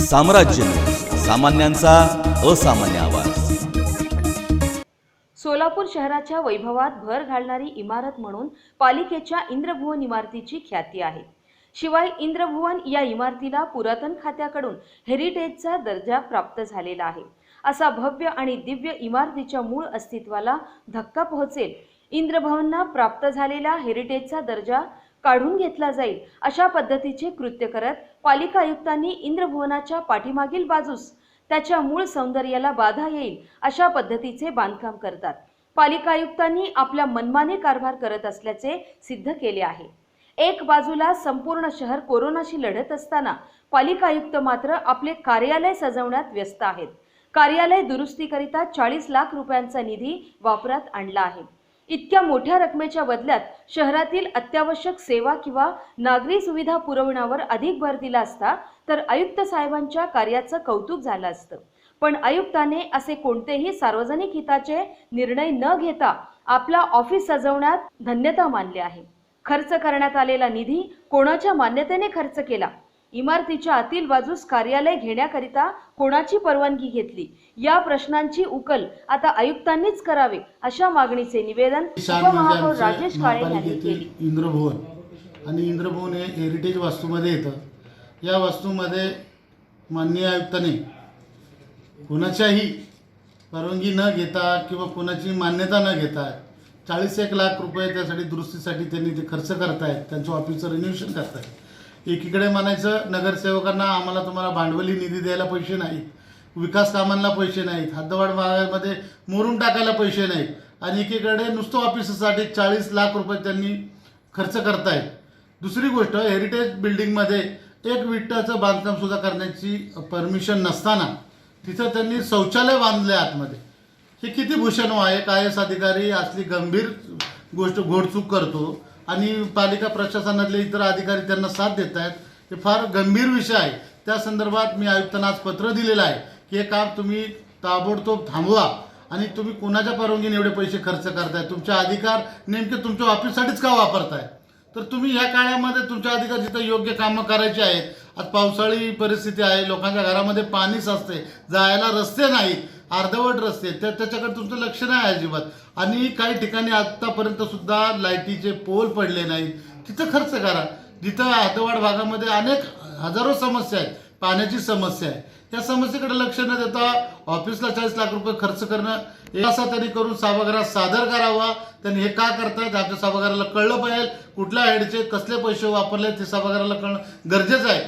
साम्राज्य न्यूज, सामान्यांचा असामान्य आवाज। सोलापूर शहराच्या वैभवात भर घालणारी इमारत म्हणून पालिकेच्या इंद्रभुवन इमारतीची ख्याती आहे। शिवाय इंद्रभुवन या इमारतीला पुरातन खात्याकडून हेरिटेजचा दर्जा प्राप्त झालेला आहे। असा भव्य आणि दिव्य इमारतीच्या मूळ अस्तित्वाला धक्का पोहोचेल, इंद्रभवनला प्राप्त झालेला हेरिटेजचा दर्जा काढून घेतला जाईल अशा पद्धतीचे कृत्य करत पालिका आयुक्तांनी इंद्रभुवनाच्या पाठीमागील बाजूस त्याच्या मूळ सौंदर्याला बाधा येईल अशा पद्धतीचे बांधकाम करतात। पालिका आयुक्तांनी आपल्या मनमानी कारभार करत असल्याचे सिद्ध केले आहे। एक बाजूला संपूर्ण शहर कोरोनाशी लढत असताना पालिका आयुक्त मात्र आपले कार्यालय सजवण्यात व्यस्त आहेत। कार्यालय दुरुस्तीकरिता 40 लाख रुपयांचा निधी वापरात आणला आहे। इतक्या मोठ्या रकमेच्या बदल्यात शहरातील अत्यावश्यक सेवा किंवा नागरी सुविधा पुरवण्यावर अधिक भर दिला असता तर आयुक्त साहेबांच्या कार्याचं कौतुक झालं असतं। पण आयुक्ताने असे कोणतेही सार्वजनिक हिताचे निर्णय न घेता आपला ऑफिस सजवण्यात धन्यता मानली आहे। खर्च करण्यात आलेला निधी कोणाच्या मान्यतेने खर्च केला, इमारतीच्या आतील बाजूस कार्यालय घेण्याकरिता कोणाची परवानगी घेतली, या प्रश्नांची उकल आता आयुक्तांनीच करावे अशा मागणीचे निवेदन उपमहापौर राजेश काळे यांनी केले। इंद्रभुवन आणि इंद्रभुवन हे हेरिटेज वास्तूमध्ये येतं। या वास्तूमध्ये माननीय आयुक्तांनी कोणाच्याही परवानगी न घेता किंवा कोणाची मान्यता न घेता 40 लाख रुपये त्यासाठी दुरुस्तीसाठी त्यांनी ते खर्च करतायत, त्यांचं ऑफिसचं रिन्युएशन करतायत। एकीकडे म्हणायचं नगरसेवकांना आम्हाला तुम्हाला भांडवली निधी द्यायला पैसे नाहीत, विकास कामांना पैसे नाहीत, हद्दवाढ भागामध्ये मोरून टाकायला पैसे नाहीत, आणि एकीकडे नुसतं ऑफिससाठी 40 लाख रुपये त्यांनी खर्च करतायत। दुसरी गोष्ट, हेरिटेज बिल्डिंगमध्ये एक विटाचं बांधकाम सुद्धा करण्याची परमिशन नसताना तिथं त्यांनी शौचालय बांधले आतमध्ये। हे किती भूषण आहे। IAS अधिकारी असली गंभीर गोष्ट घोडचूक करतो आणि पालिका प्रशासनातले इतर अधिकारी त्यांना साथ देत आहेत। हे फार गंभीर विषय आहे। त्या संदर्भात मी आयुक्तांना आज पत्र दिलेलं आहे की हे काम तुम्ही ताबडतोब थांबवा आणि तुम्ही कोणाच्या परवानगीने एवढे पैसे खर्च करताय, तुमचे अधिकार नेमके तुमच्या ऑफिससाठीच का वापरताय? तर तुम्ही ह्या काळामध्ये तुमचे अधिकार जिथं योग्य कामं करायची आहेत, आज पावसाळी परिस्थिती आहे, लोकांच्या घरामध्ये पाणी साचते, जायला रस्ते नाहीत, अर्धवट रस्ते, त्याच्याकडे तुमचं लक्ष नाही अजिबात, आणि काही ठिकाणी आत्तापर्यंत सुद्धा लाईटीचे पोल पडले नाहीत, तिथं खर्च करा। जिथं हद्दवाढ भागामध्ये अनेक हजारो समस्या आहेत, पाण्याची समस्या आहे, त्या समस्येकडे लक्ष न देता ऑफिसला 40 लाख रुपये खर्च करणं हे असं तरी करून सभागृहात सादर करावा। त्यांनी हे का करतायत आमच्या सभागृहाला कळलं पाहिजे, कुठल्या हेडचे कसले पैसे वापरले ते सभागृहाला कळणं गरजेचं आहे।